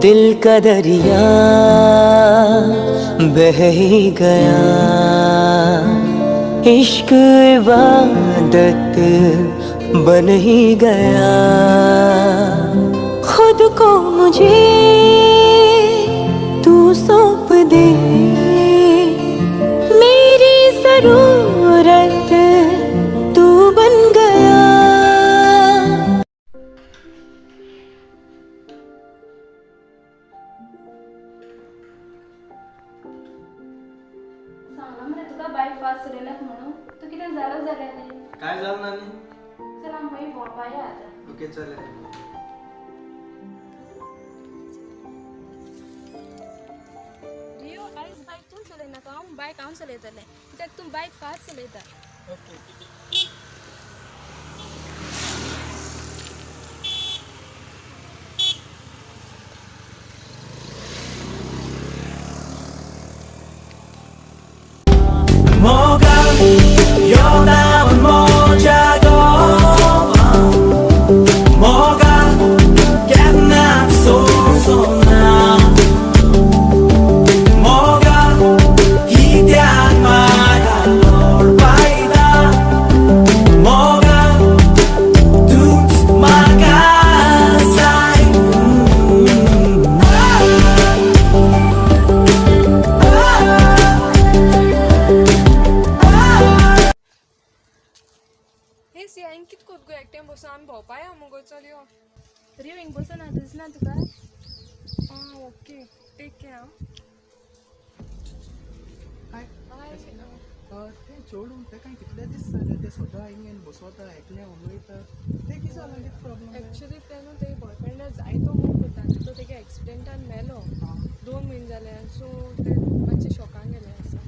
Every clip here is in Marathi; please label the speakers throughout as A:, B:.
A: दिल का दरिया बह ही गया, इश्क इबादत बन ही गया। खुद को मुझे तू सौंप दे, मेरी जरूरत तू बन गया।
B: सांगला मरे तुका बायक फास्ट चलयनात म्हणून, तू कितें जालो जाल्यार न्ही?
C: काय झालं नानी?
B: चल आमी मागीर भोंवपा या आतां.
C: ओके चले.
B: रियो आयज बायक तूं चलयनाका, बायक हांव चलयतलें, कित्याक तूं बायक फास्ट चलयता.
C: ओके.
A: 뭐가 여다운 모자고 뭐가 갓납소소나 뭐가 기대한 말야 올바이다 뭐가 Tunch maka
D: हे सिया हिंग कित कोत गो एकटें बसून आमी भोंवपा या मुगो चल यो.
B: रियो हिंग बसून ना दिसना तुका?
D: आं ओके टेक केअर आं.
C: हाय. ते चोडूं तेका कितले दीस जाले ते सदां हिंगेन बसवता एकलें उलयता ते कितें जालें कितें प्रॉब्लेम?
D: एक्चुली ते न्हू तेगे बॉयफ्रेंडा जायतो मूव करता तो तेगे एक्सिडेंटान मेलो 2 म्हयने जाले, सो ते मातशे शॉकान गेले आसा.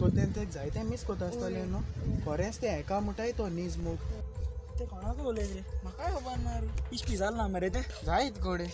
C: तो ते जायते मिस करता आसतलें न्हू. खरेंच ते हेका मुठाय तो नीज मूग
E: ते कोणाक उलयत रे? म्हाकाय खबर ना रे. इश्पी जाल ना मरे ते.
C: जायत घोडे.